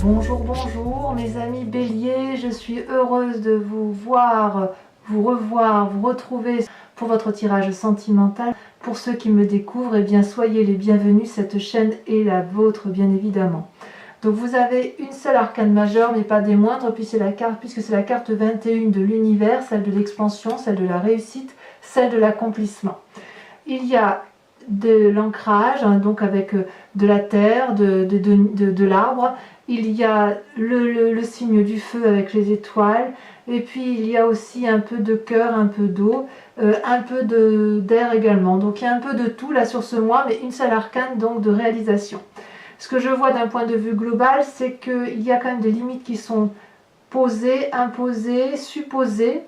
Bonjour, bonjour mes amis béliers, je suis heureuse de vous voir, vous revoir, vous retrouver pour votre tirage sentimental. Pour ceux qui me découvrent, eh bien soyez les bienvenus, cette chaîne est la vôtre bien évidemment. Donc vous avez une seule arcane majeure, mais pas des moindres, puisque c'est la carte 21 de l'univers, celle de l'expansion, celle de la réussite, celle de l'accomplissement. Il y a de l'ancrage, hein, donc avec de la terre, de l'arbre. Il y a le signe du feu avec les étoiles. Et puis il y a aussi un peu de cœur, un peu d'eau, un peu d'air également. Donc il y a un peu de tout là sur ce mois, mais une seule arcane donc de réalisation. Ce que je vois d'un point de vue global, c'est qu'il y a quand même des limites qui sont posées, imposées, supposées.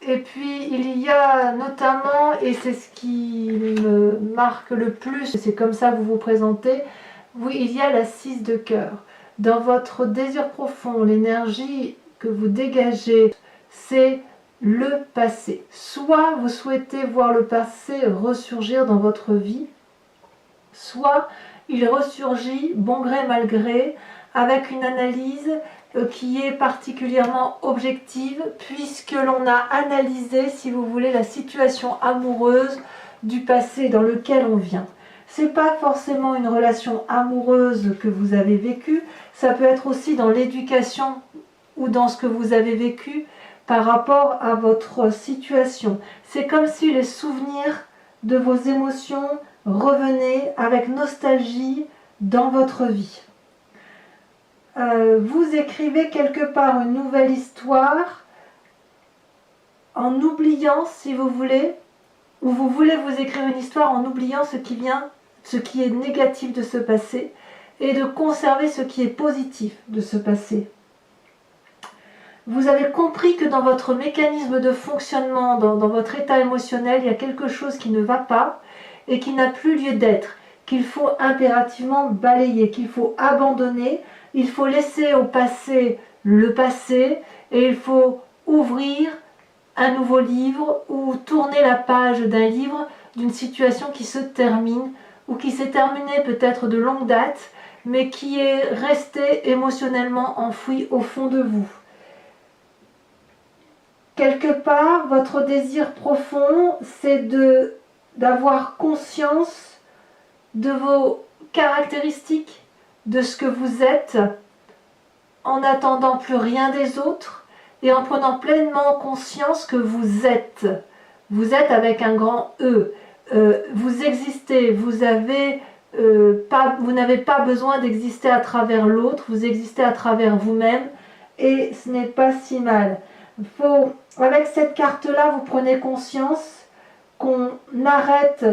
Et puis il y a notamment, et c'est ce qui me marque le plus, c'est comme ça que vous vous présentez, oui, il y a la 6 de cœur. Dans votre désir profond, l'énergie que vous dégagez, c'est le passé. Soit vous souhaitez voir le passé ressurgir dans votre vie, soit il ressurgit bon gré mal gré, avec une analyse qui est particulièrement objective, puisque l'on a analysé, si vous voulez, la situation amoureuse du passé dans lequel on vient. Ce n'est pas forcément une relation amoureuse que vous avez vécue, ça peut être aussi dans l'éducation ou dans ce que vous avez vécu par rapport à votre situation. C'est comme si les souvenirs de vos émotions revenaient avec nostalgie dans votre vie. Vous écrivez quelque part une nouvelle histoire en oubliant, si vous voulez, ou vous voulez vous écrire une histoire en oubliant ce qui est négatif de ce passé et de conserver ce qui est positif de ce passé. Vous avez compris que dans votre mécanisme de fonctionnement, dans votre état émotionnel, il y a quelque chose qui ne va pas et qui n'a plus lieu d'être, qu'il faut impérativement balayer, qu'il faut abandonner. Il faut laisser au passé le passé et il faut ouvrir un nouveau livre ou tourner la page d'un livre d'une situation qui se termine ou qui s'est terminée peut-être de longue date mais qui est restée émotionnellement enfouie au fond de vous. Quelque part, votre désir profond, c'est d'avoir conscience de vos caractéristiques, de ce que vous êtes, en n'attendant plus rien des autres et en prenant pleinement conscience que vous êtes. Vous êtes avec un grand E. Vous existez, vous n'avez pas besoin d'exister à travers l'autre, vous existez à travers vous-même et ce n'est pas si mal. Avec cette carte-là, vous prenez conscience qu'on arrête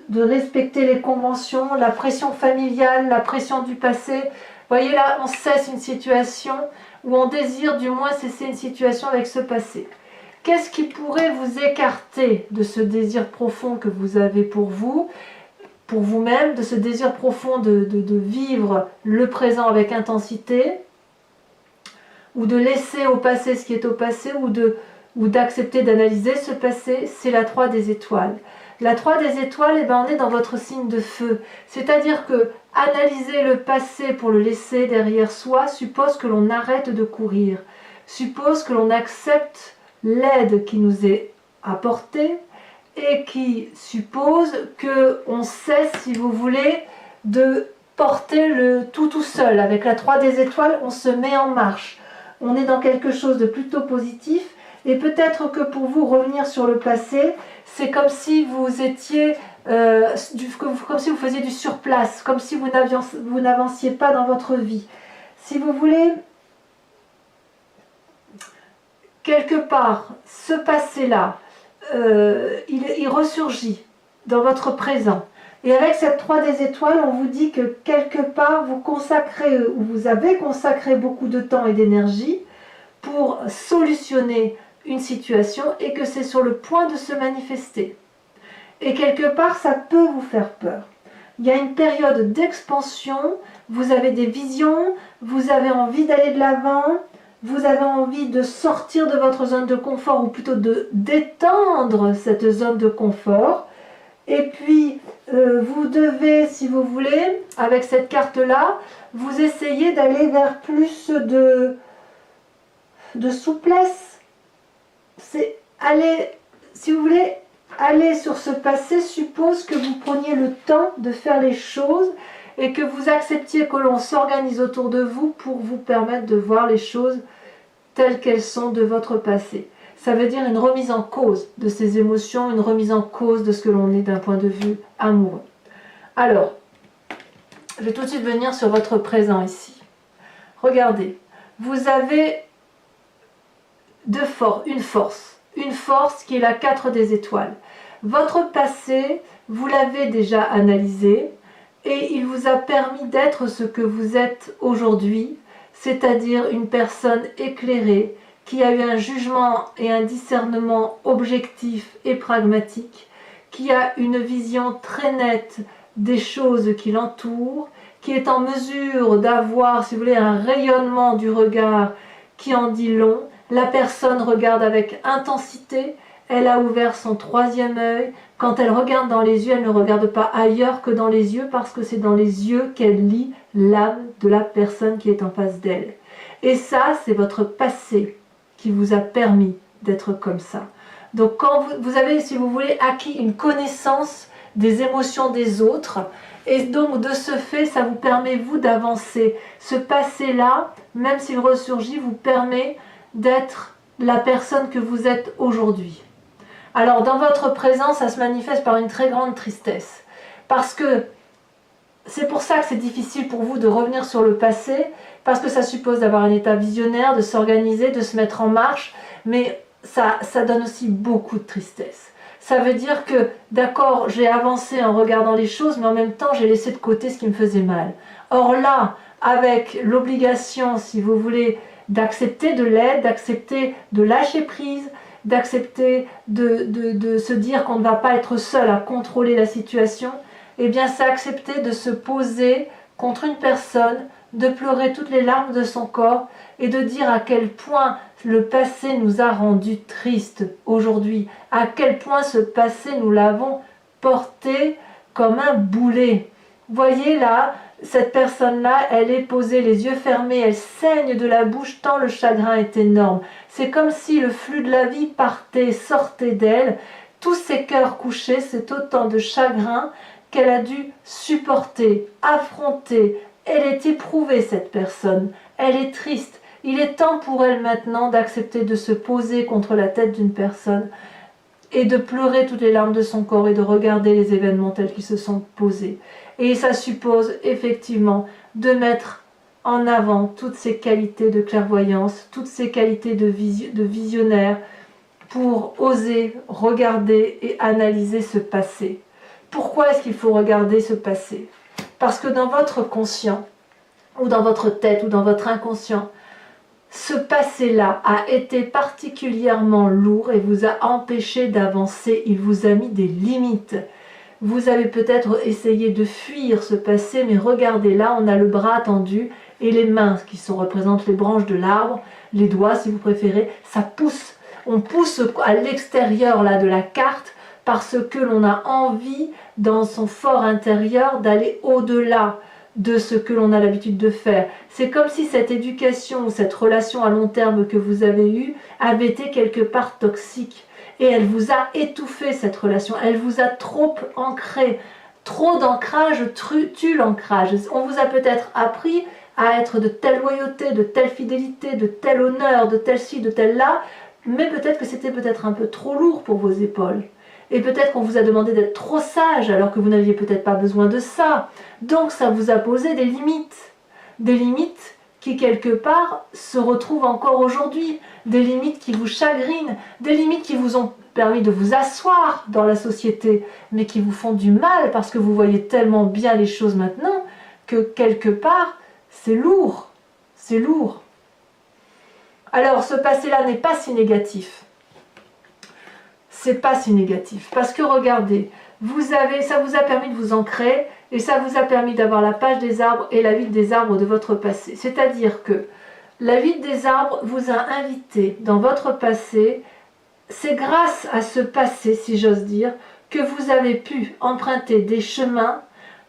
de respecter les conventions, la pression familiale, la pression du passé. Vous voyez là, on cesse une situation, ou on désire du moins cesser une situation avec ce passé. Qu'est-ce qui pourrait vous écarter de ce désir profond que vous avez pour vous, pour vous-même, de ce désir profond de vivre le présent avec intensité, ou de laisser au passé ce qui est au passé, ou d'accepter d'analyser ce passé? C'est la 3 des étoiles. La 3 des étoiles, eh ben, on est dans votre signe de feu. C'est-à-dire que analyser le passé pour le laisser derrière soi suppose que l'on arrête de courir, suppose que l'on accepte l'aide qui nous est apportée et qui suppose qu'on cesse, si vous voulez, de porter le tout seul. Avec la 3 des étoiles, on se met en marche. On est dans quelque chose de plutôt positif. Et peut-être que pour vous, revenir sur le passé, c'est comme si vous étiez, comme si vous faisiez du surplace, comme si vous n'avanciez pas dans votre vie. Si vous voulez, quelque part, ce passé-là, il ressurgit dans votre présent. Et avec cette 3 des étoiles, on vous dit que quelque part, vous avez consacré beaucoup de temps et d'énergie pour solutionner une situation et que c'est sur le point de se manifester. Et quelque part, ça peut vous faire peur. Il y a une période d'expansion, vous avez des visions, vous avez envie d'aller de l'avant, vous avez envie de sortir de votre zone de confort ou plutôt d'étendre cette zone de confort. Et puis, vous devez, si vous voulez, avec cette carte-là, vous essayez d'aller vers plus de souplesse. C'est aller, si vous voulez, aller sur ce passé suppose que vous preniez le temps de faire les choses et que vous acceptiez que l'on s'organise autour de vous pour vous permettre de voir les choses telles qu'elles sont de votre passé. Ça veut dire une remise en cause de ces émotions, une remise en cause de ce que l'on est d'un point de vue amoureux. Alors, je vais tout de suite venir sur votre présent ici. Regardez, vous avez une force qui est la 4 des étoiles. Votre passé, vous l'avez déjà analysé et il vous a permis d'être ce que vous êtes aujourd'hui, c'est-à-dire une personne éclairée, qui a eu un jugement et un discernement objectif et pragmatique, qui a une vision très nette des choses qui l'entourent, qui est en mesure d'avoir, si vous voulez, un rayonnement du regard qui en dit long. La personne regarde avec intensité, elle a ouvert son 3e œil. Quand elle regarde dans les yeux, elle ne regarde pas ailleurs que dans les yeux, parce que c'est dans les yeux qu'elle lit l'âme de la personne qui est en face d'elle. Et ça, c'est votre passé qui vous a permis d'être comme ça. Donc quand vous avez, si vous voulez, acquis une connaissance des émotions des autres, et donc de ce fait, ça vous permet, vous, d'avancer. Ce passé-là, même s'il ressurgit, vous permet d'être la personne que vous êtes aujourd'hui. Alors dans votre présent, ça se manifeste par une très grande tristesse. Parce que c'est pour ça que c'est difficile pour vous de revenir sur le passé, parce que ça suppose d'avoir un état visionnaire, de s'organiser, de se mettre en marche, mais ça donne aussi beaucoup de tristesse. Ça veut dire que, d'accord, j'ai avancé en regardant les choses, mais en même temps, j'ai laissé de côté ce qui me faisait mal. Or là, avec l'obligation, si vous voulez, d'accepter de l'aide, d'accepter de lâcher prise, d'accepter de se dire qu'on ne va pas être seul à contrôler la situation, eh bien c'est accepter de se poser contre une personne, de pleurer toutes les larmes de son corps et de dire à quel point le passé nous a rendus tristes aujourd'hui, à quel point ce passé nous l'avons porté comme un boulet. Voyez là, cette personne-là, elle est posée, les yeux fermés, elle saigne de la bouche tant le chagrin est énorme. C'est comme si le flux de la vie partait, sortait d'elle. Tous ces cœurs couchés, c'est autant de chagrin qu'elle a dû supporter, affronter. Elle est éprouvée, cette personne. Elle est triste. Il est temps pour elle maintenant d'accepter de se poser contre la tête d'une personne et de pleurer toutes les larmes de son corps et de regarder les événements tels qu'ils se sont posés. Et ça suppose effectivement de mettre en avant toutes ces qualités de clairvoyance, toutes ces qualités de visionnaire pour oser regarder et analyser ce passé. Pourquoi est-ce qu'il faut regarder ce passé? Parce que dans votre conscient, ou dans votre tête, ou dans votre inconscient, ce passé-là a été particulièrement lourd et vous a empêché d'avancer, il vous a mis des limites. Vous avez peut-être essayé de fuir ce passé, mais regardez, là on a le bras tendu et les mains qui représentent les branches de l'arbre, les doigts si vous préférez, ça pousse. On pousse à l'extérieur là de la carte parce que l'on a envie dans son fort intérieur d'aller au-delà de ce que l'on a l'habitude de faire. C'est comme si cette éducation ou cette relation à long terme que vous avez eue avait été quelque part toxique. Et elle vous a étouffé, cette relation. Elle vous a trop ancré. Trop d'ancrage tue l'ancrage. On vous a peut-être appris à être de telle loyauté, de telle fidélité, de tel honneur, de tel ci, de tel là, mais peut-être que c'était peut-être un peu trop lourd pour vos épaules. Et peut-être qu'on vous a demandé d'être trop sage alors que vous n'aviez peut-être pas besoin de ça. Donc ça vous a posé des limites qui quelque part se retrouvent encore aujourd'hui, des limites qui vous chagrinent, des limites qui vous ont permis de vous asseoir dans la société, mais qui vous font du mal parce que vous voyez tellement bien les choses maintenant que quelque part c'est lourd, c'est lourd. Alors ce passé-là n'est pas si négatif. C'est pas si négatif. Parce que regardez, ça vous a permis de vous ancrer et ça vous a permis d'avoir la page des arbres et la vie des arbres de votre passé. C'est-à-dire que la vie des arbres vous a invité dans votre passé. C'est grâce à ce passé, si j'ose dire, que vous avez pu emprunter des chemins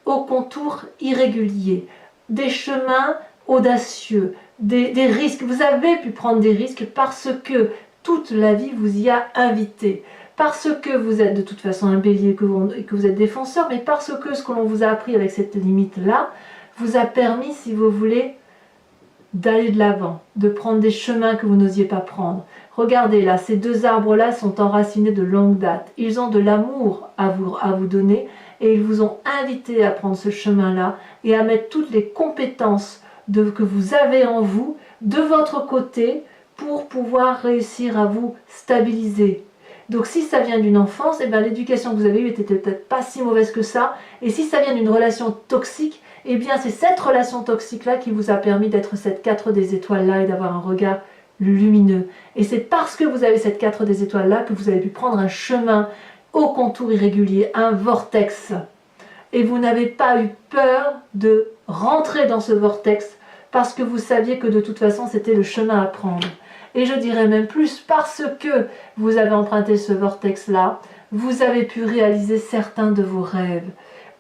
aux contours irréguliers, des chemins audacieux, des risques. Vous avez pu prendre des risques parce que toute la vie vous y a invité. Parce que vous êtes de toute façon un bélier et que vous êtes défenseur, mais parce que ce que l'on vous a appris avec cette limite-là vous a permis, si vous voulez, d'aller de l'avant, de prendre des chemins que vous n'osiez pas prendre. Regardez là, ces deux arbres-là sont enracinés de longue date. Ils ont de l'amour à vous donner et ils vous ont invité à prendre ce chemin-là et à mettre toutes les compétences que vous avez en vous de votre côté pour pouvoir réussir à vous stabiliser. Donc si ça vient d'une enfance, eh bien, l'éducation que vous avez eue était peut-être pas si mauvaise que ça. Et si ça vient d'une relation toxique, eh bien c'est cette relation toxique-là qui vous a permis d'être cette 4 des étoiles-là et d'avoir un regard lumineux. Et c'est parce que vous avez cette 4 des étoiles-là que vous avez pu prendre un chemin au contour irrégulier, un vortex. Et vous n'avez pas eu peur de rentrer dans ce vortex parce que vous saviez que de toute façon c'était le chemin à prendre. Et je dirais même plus, parce que vous avez emprunté ce vortex-là, vous avez pu réaliser certains de vos rêves.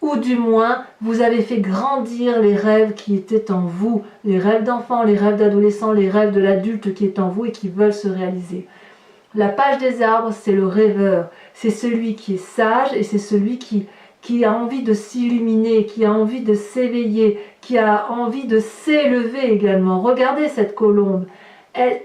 Ou du moins, vous avez fait grandir les rêves qui étaient en vous, les rêves d'enfants, les rêves d'adolescents, les rêves de l'adulte qui est en vous et qui veulent se réaliser. La page des arbres, c'est le rêveur, c'est celui qui est sage et c'est celui qui a envie de s'illuminer, qui a envie de s'éveiller, qui a envie de s'élever également. Regardez cette colombe.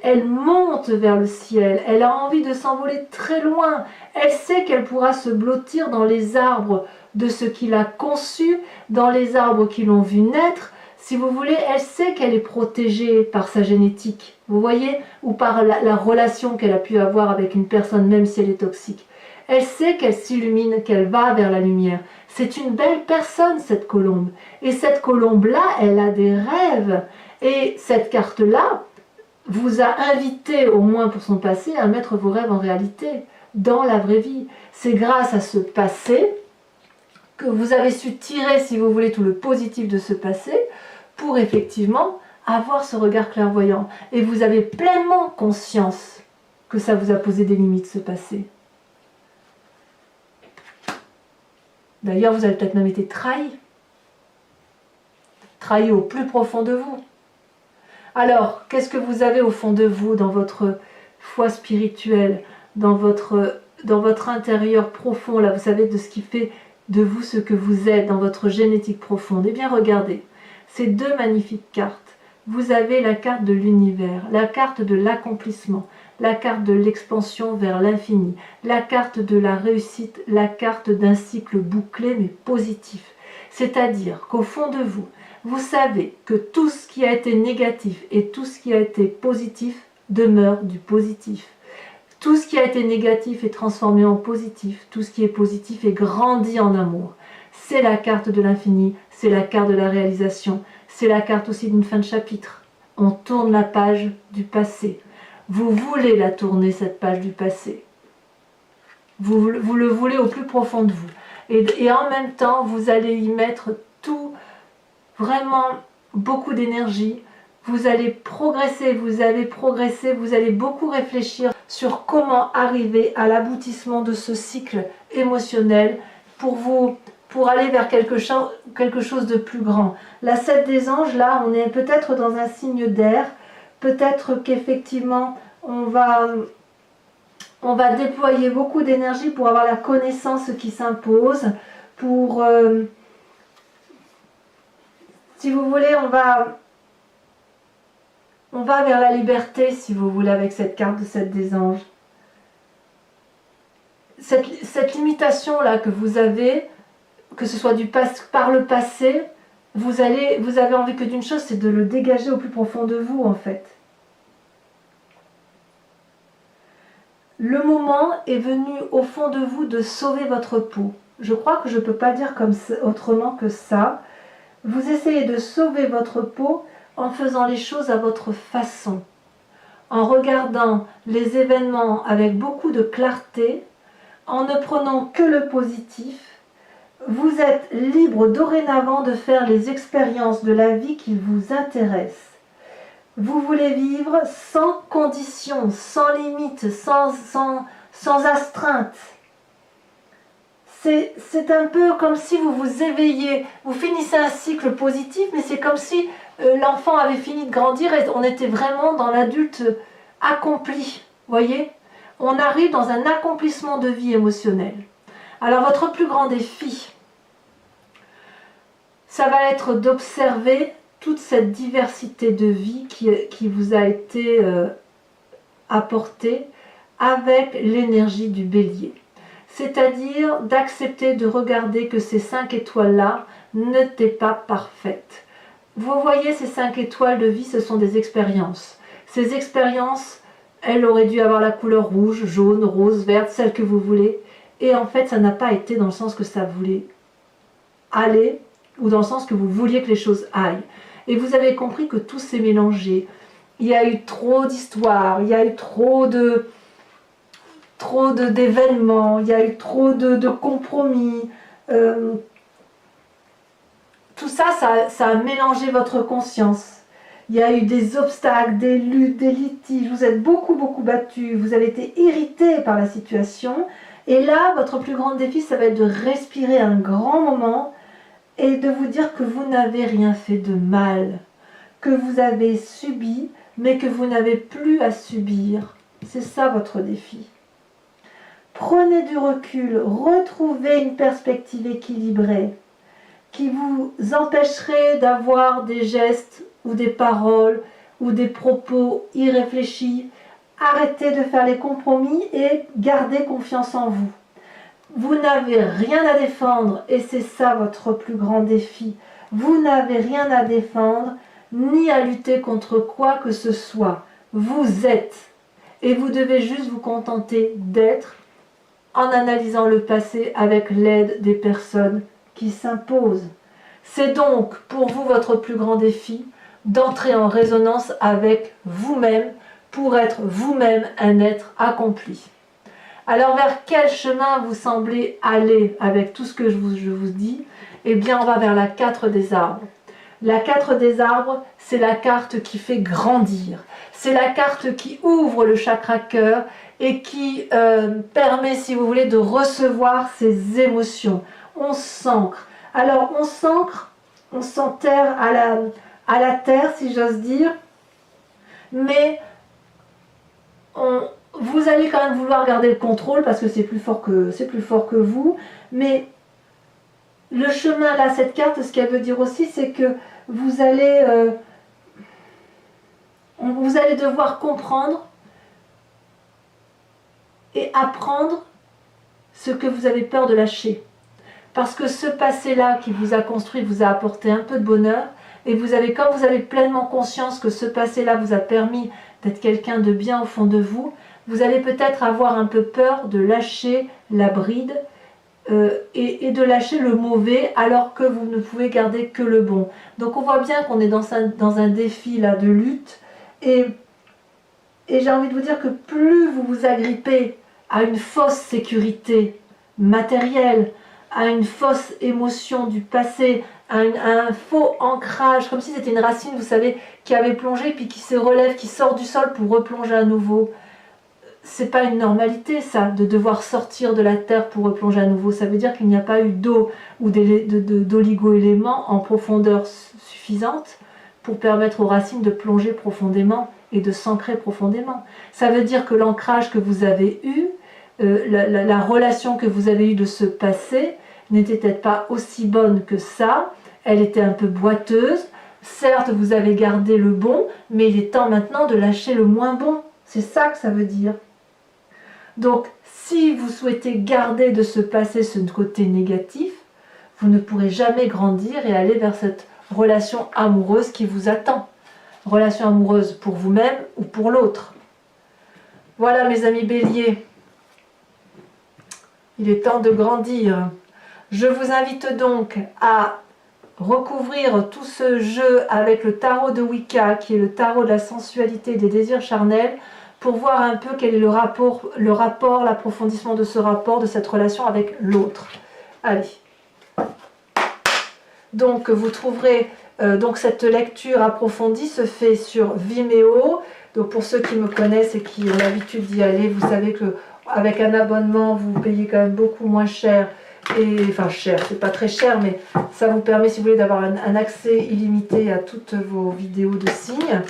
Elle monte vers le ciel, elle a envie de s'envoler très loin, elle sait qu'elle pourra se blottir dans les arbres de ce qu'il a conçu, dans les arbres qui l'ont vu naître. Si vous voulez, elle sait qu'elle est protégée par sa génétique, vous voyez, ou par la relation qu'elle a pu avoir avec une personne, même si elle est toxique. Elle sait qu'elle s'illumine, qu'elle va vers la lumière. C'est une belle personne, cette colombe. Et cette colombe-là, elle a des rêves. Et cette carte-là vous a invité, au moins pour son passé, à mettre vos rêves en réalité, dans la vraie vie. C'est grâce à ce passé que vous avez su tirer, si vous voulez, tout le positif de ce passé, pour effectivement avoir ce regard clairvoyant. Et vous avez pleinement conscience que ça vous a posé des limites, ce passé. D'ailleurs, vous avez peut-être même été trahi. Trahi au plus profond de vous. Alors, qu'est-ce que vous avez au fond de vous, dans votre foi spirituelle, dans votre intérieur profond, là, vous savez, de ce qui fait de vous ce que vous êtes, dans votre génétique profonde? Eh bien, regardez, ces deux magnifiques cartes. Vous avez la carte de l'univers, la carte de l'accomplissement, la carte de l'expansion vers l'infini, la carte de la réussite, la carte d'un cycle bouclé mais positif. C'est-à-dire qu'au fond de vous, vous savez que tout ce qui a été négatif et tout ce qui a été positif demeure du positif. Tout ce qui a été négatif est transformé en positif. Tout ce qui est positif est grandi en amour. C'est la carte de l'infini, c'est la carte de la réalisation, c'est la carte aussi d'une fin de chapitre. On tourne la page du passé. Vous voulez la tourner, cette page du passé. Vous le voulez au plus profond de vous. Et en même temps, vous allez y mettre tout, vraiment beaucoup d'énergie. Vous allez progresser, vous allez beaucoup réfléchir sur comment arriver à l'aboutissement de ce cycle émotionnel pour aller vers quelque chose de plus grand. La 7 des anges, là, on est peut-être dans un signe d'air, peut-être qu'effectivement, on va déployer beaucoup d'énergie pour avoir la connaissance qui s'impose, pour... si vous voulez, on va vers la liberté, si vous voulez, avec cette carte de 7 des anges. Cette limitation-là que vous avez, que ce soit par le passé, vous avez envie que d'une chose, c'est de le dégager au plus profond de vous, en fait. Le moment est venu au fond de vous de sauver votre peau. Je crois que je ne peux pas dire autrement que ça. Vous essayez de sauver votre peau en faisant les choses à votre façon, en regardant les événements avec beaucoup de clarté, en ne prenant que le positif. Vous êtes libre dorénavant de faire les expériences de la vie qui vous intéressent. Vous voulez vivre sans conditions, sans limites, sans astreinte. c'est un peu comme si vous vous éveillez, vous finissez un cycle positif, mais c'est comme si l'enfant avait fini de grandir et on était vraiment dans l'adulte accompli, voyez? On arrive dans un accomplissement de vie émotionnelle. Alors votre plus grand défi, ça va être d'observer toute cette diversité de vie qui vous a été apportée avec l'énergie du bélier. C'est-à-dire d'accepter de regarder que ces 5 étoiles-là n'étaient pas parfaites. Vous voyez, ces 5 étoiles de vie, ce sont des expériences. Ces expériences, elles auraient dû avoir la couleur rouge, jaune, rose, verte, celle que vous voulez. Et en fait, ça n'a pas été dans le sens que ça voulait aller, ou dans le sens que vous vouliez que les choses aillent. Et vous avez compris que tout s'est mélangé. Il y a eu trop d'histoires, il y a eu trop d'événements, il y a eu trop de compromis. Tout ça, ça a mélangé votre conscience. Il y a eu des obstacles, des luttes, des litiges. Vous êtes beaucoup battu. Vous avez été irrité par la situation. Et là, votre plus grand défi, ça va être de respirer un grand moment et de vous dire que vous n'avez rien fait de mal, que vous avez subi, mais que vous n'avez plus à subir. C'est ça votre défi. Prenez du recul, retrouvez une perspective équilibrée qui vous empêcherait d'avoir des gestes ou des paroles ou des propos irréfléchis. Arrêtez de faire les compromis et gardez confiance en vous. Vous n'avez rien à défendre et c'est ça votre plus grand défi. Vous n'avez rien à défendre ni à lutter contre quoi que ce soit. Vous êtes et vous devez juste vous contenter d'être en analysant le passé avec l'aide des personnes qui s'imposent. C'est donc pour vous votre plus grand défi d'entrer en résonance avec vous-même pour être vous-même un être accompli. Alors vers quel chemin vous semblez aller avec tout ce que je vous dis? Eh bien on va vers la 4 des arbres. La 4 des arbres, c'est la carte qui fait grandir. C'est la carte qui ouvre le chakra cœur et qui permet, si vous voulez, de recevoir ces émotions. On s'ancre. Alors on s'ancre, on s'enterre à la terre, si j'ose dire, mais vous allez quand même vouloir garder le contrôle parce que c'est plus fort que vous, mais le chemin là, cette carte, ce qu'elle veut dire aussi, c'est que vous allez devoir comprendre et apprendre ce que vous avez peur de lâcher. Parce que ce passé-là qui vous a construit vous a apporté un peu de bonheur, et quand vous avez pleinement conscience que ce passé-là vous a permis d'être quelqu'un de bien au fond de vous, vous allez peut-être avoir un peu peur de lâcher la bride et de lâcher le mauvais alors que vous ne pouvez garder que le bon. Donc on voit bien qu'on est dans un défi là de lutte, et j'ai envie de vous dire que plus vous vous agrippez à une fausse sécurité matérielle, à une fausse émotion du passé, à un faux ancrage, comme si c'était une racine, vous savez, qui avait plongé puis qui se relève, qui sort du sol pour replonger à nouveau. C'est pas une normalité ça, de devoir sortir de la terre pour replonger à nouveau. Ça veut dire qu'il n'y a pas eu d'eau ou d'oligo-éléments en profondeur suffisante pour permettre aux racines de plonger profondément et de s'ancrer profondément. Ça veut dire que l'ancrage que vous avez eu, la relation que vous avez eue de ce passé n'était peut-être pas aussi bonne que ça, elle était un peu boiteuse. Certes, vous avez gardé le bon, mais il est temps maintenant de lâcher le moins bon. C'est ça que ça veut dire. Donc, si vous souhaitez garder de ce passé ce côté négatif, vous ne pourrez jamais grandir et aller vers cette relation amoureuse qui vous attend. Relation amoureuse pour vous-même ou pour l'autre. Voilà mes amis béliers, il est temps de grandir. Je vous invite donc à recouvrir tout ce jeu avec le tarot de Wicca, qui est le tarot de la sensualité et des désirs charnels, pour voir un peu quel est le rapport, l'approfondissement de ce rapport, de cette relation avec l'autre. Allez. Donc vous trouverez donc cette lecture approfondie se fait sur Vimeo. Donc pour ceux qui me connaissent et qui ont l'habitude d'y aller, vous savez que avec un abonnement vous payez quand même beaucoup moins cher Et enfin cher, c'est pas très cher, mais ça vous permet, si vous voulez, d'avoir un accès illimité à toutes vos vidéos de signes.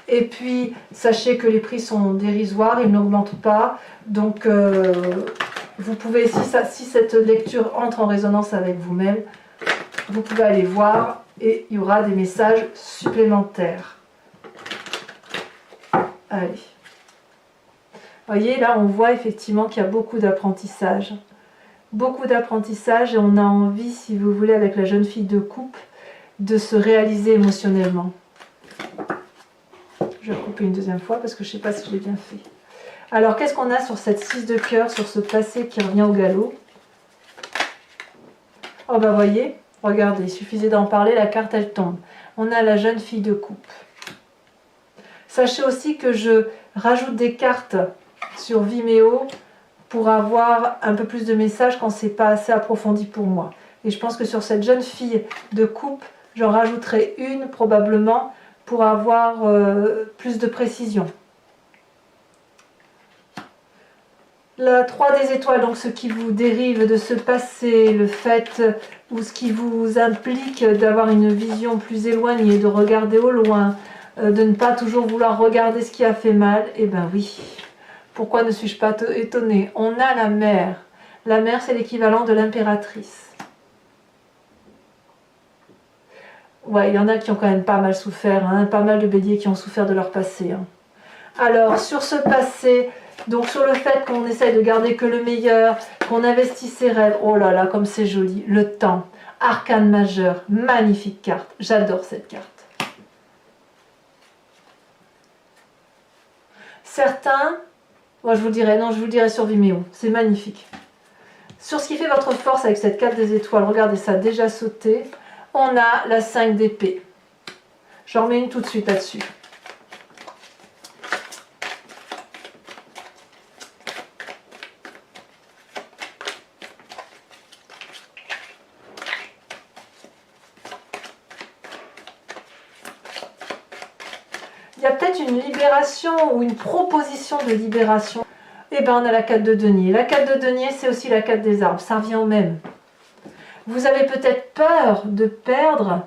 Et puis, sachez que les prix sont dérisoires, ils n'augmentent pas. Donc, vous pouvez, si cette lecture entre en résonance avec vous-même, vous pouvez aller voir et il y aura des messages supplémentaires. Allez. Vous voyez, là, on voit effectivement qu'il y a beaucoup d'apprentissage. Beaucoup d'apprentissage et on a envie, si vous voulez, avec la jeune fille de coupe, de se réaliser émotionnellement. Je vais couper une deuxième fois parce que je ne sais pas si je l'ai bien fait. Alors, qu'est-ce qu'on a sur cette 6 de cœur, sur ce passé qui revient au galop? Oh, bah, voyez, regardez, il suffisait d'en parler, la carte, elle tombe. On a la jeune fille de coupe. Sachez aussi que je rajoute des cartes sur Vimeo pour avoir un peu plus de messages quand c'est pas assez approfondi pour moi. Et je pense que sur cette jeune fille de coupe, j'en rajouterai une probablement pour avoir plus de précision. La 3 des étoiles, donc ce qui vous dérive de ce passé, le fait ou ce qui vous implique d'avoir une vision plus éloignée, de regarder au loin, de ne pas toujours vouloir regarder ce qui a fait mal, eh bien oui. Pourquoi ne suis-je pas étonnée? On a la mer. La mer, c'est l'équivalent de l'impératrice. Ouais, il y en a qui ont quand même pas mal souffert, hein, pas mal de béliers qui ont souffert de leur passé. Hein. Alors, sur ce passé, donc sur le fait qu'on essaye de garder que le meilleur, qu'on investit ses rêves, oh là là, comme c'est joli, le temps, arcane majeur, magnifique carte, j'adore cette carte. Certains... Moi, je vous le dirai, non, je vous le dirai sur Vimeo. C'est magnifique. Sur ce qui fait votre force avec cette carte des étoiles, regardez ça, déjà sauté. On a la 5 d'épée. J'en remets une tout de suite là-dessus. Il y a peut-être une libération ou une proposition de libération. Et bien on a la 4 de denier. La 4 de denier, c'est aussi la 4 des arbres. Ça revient au même. Vous avez peut-être peur de perdre,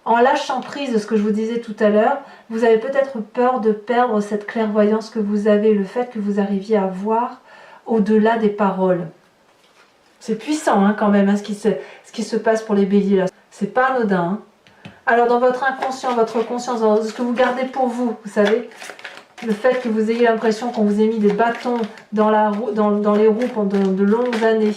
en lâchant prise de ce que je vous disais tout à l'heure, vous avez peut-être peur de perdre cette clairvoyance que vous avez, le fait que vous arriviez à voir au-delà des paroles. C'est puissant hein, quand même, hein, ce qui se passe pour les béliers là. C'est pas anodin. Hein. Alors dans votre inconscient, votre conscience, dans ce que vous gardez pour vous, vous savez, le fait que vous ayez l'impression qu'on vous ait mis des bâtons dans les roues pendant de longues années.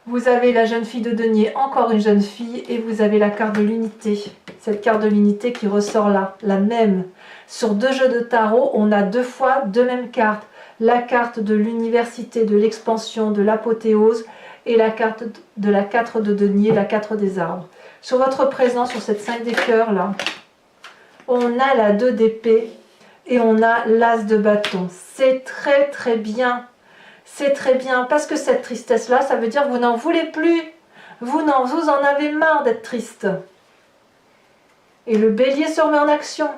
Vous avez la jeune fille de denier, encore une jeune fille, et vous avez la carte de l'unité. Cette carte de l'unité qui ressort là, la même. Sur 2 jeux de tarot, on a 2 fois 2 mêmes cartes. La carte de l'université, de l'expansion, de l'apothéose, et la carte de la 4 de denier, la 4 des arbres. Sur votre présent, sur cette 5 des cœurs là, on a la 2 d'épée et on a l'as de bâton. C'est très très bien. C'est très bien parce que cette tristesse là, ça veut dire que vous n'en voulez plus. Vous en avez marre d'être triste. Et le bélier se remet en action.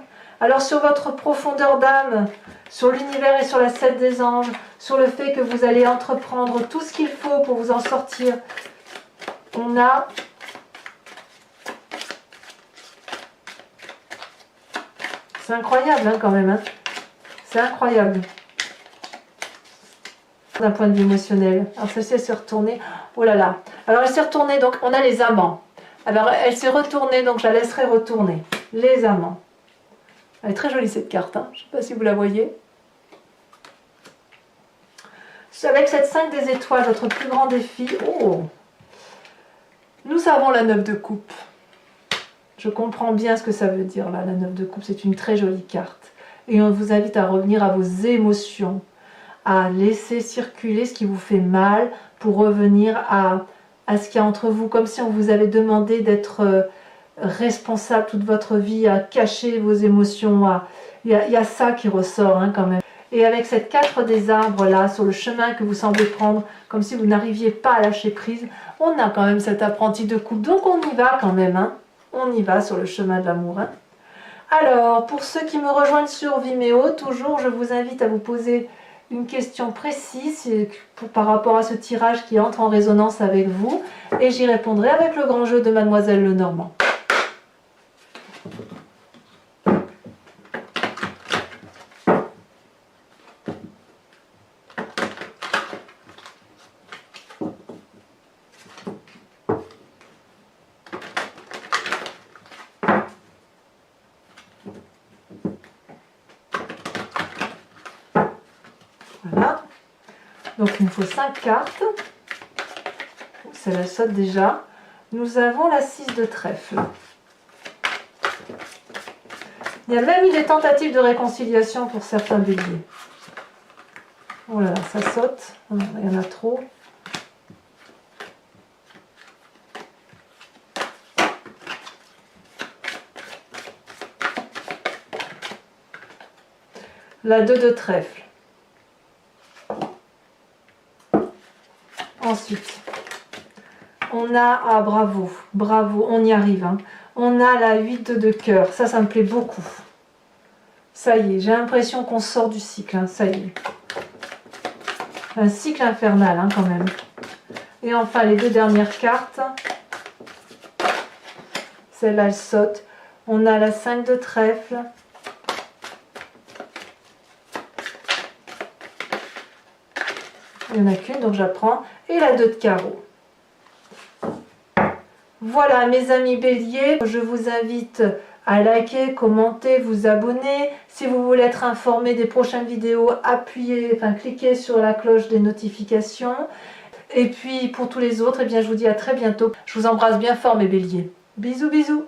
Alors sur votre profondeur d'âme, sur l'univers et sur la 7 des anges, sur le fait que vous allez entreprendre tout ce qu'il faut pour vous en sortir, on a c'est incroyable hein, quand même, hein. C'est incroyable. D'un point de vue émotionnel. Alors celle-ci elle s'est retournée, oh là là. Alors elle s'est retournée, donc on a les amants. Alors elle s'est retournée, donc je la laisserai retourner. Les amants. Elle est très jolie cette carte, hein. Je ne sais pas si vous la voyez. Avec cette 5 des étoiles, votre plus grand défi, oh, nous avons la 9 de coupe. Je comprends bien ce que ça veut dire là, la 9 de coupe, c'est une très jolie carte. Et on vous invite à revenir à vos émotions, à laisser circuler ce qui vous fait mal pour revenir à ce qu'il y a entre vous, comme si on vous avait demandé d'être responsable toute votre vie, à cacher vos émotions. Il y a ça qui ressort hein, quand même. Et avec cette 4 des arbres là, sur le chemin que vous semblez prendre, comme si vous n'arriviez pas à lâcher prise, on a quand même cet apprenti de coupe. Donc on y va quand même, hein. On y va sur le chemin de l'amour. Hein. Alors, pour ceux qui me rejoignent sur Vimeo, toujours je vous invite à vous poser une question précise par rapport à ce tirage qui entre en résonance avec vous, et j'y répondrai avec le grand jeu de Mademoiselle Lenormand. Voilà, donc il nous faut 5 cartes, c'est la saute déjà. Nous avons la 6 de trèfle. Il y a même eu des tentatives de réconciliation pour certains béliers. Oh là là, ça saute, il y en a trop. La 2 de trèfle. Ensuite, on a, ah bravo, bravo, on y arrive. Hein. On a la 8 de cœur, ça me plaît beaucoup. Ça y est, j'ai l'impression qu'on sort du cycle, hein, ça y est. Un cycle infernal hein, quand même. Et enfin, les 2 dernières cartes. Celle-là, elle saute. On a la 5 de trèfle. Il n'y en a qu'une, donc j'apprends. Et la 2 de carreau. Voilà mes amis béliers, je vous invite à liker, commenter, vous abonner. Si vous voulez être informé des prochaines vidéos, cliquez sur la cloche des notifications. Et puis pour tous les autres, eh bien, je vous dis à très bientôt. Je vous embrasse bien fort mes béliers. Bisous bisous.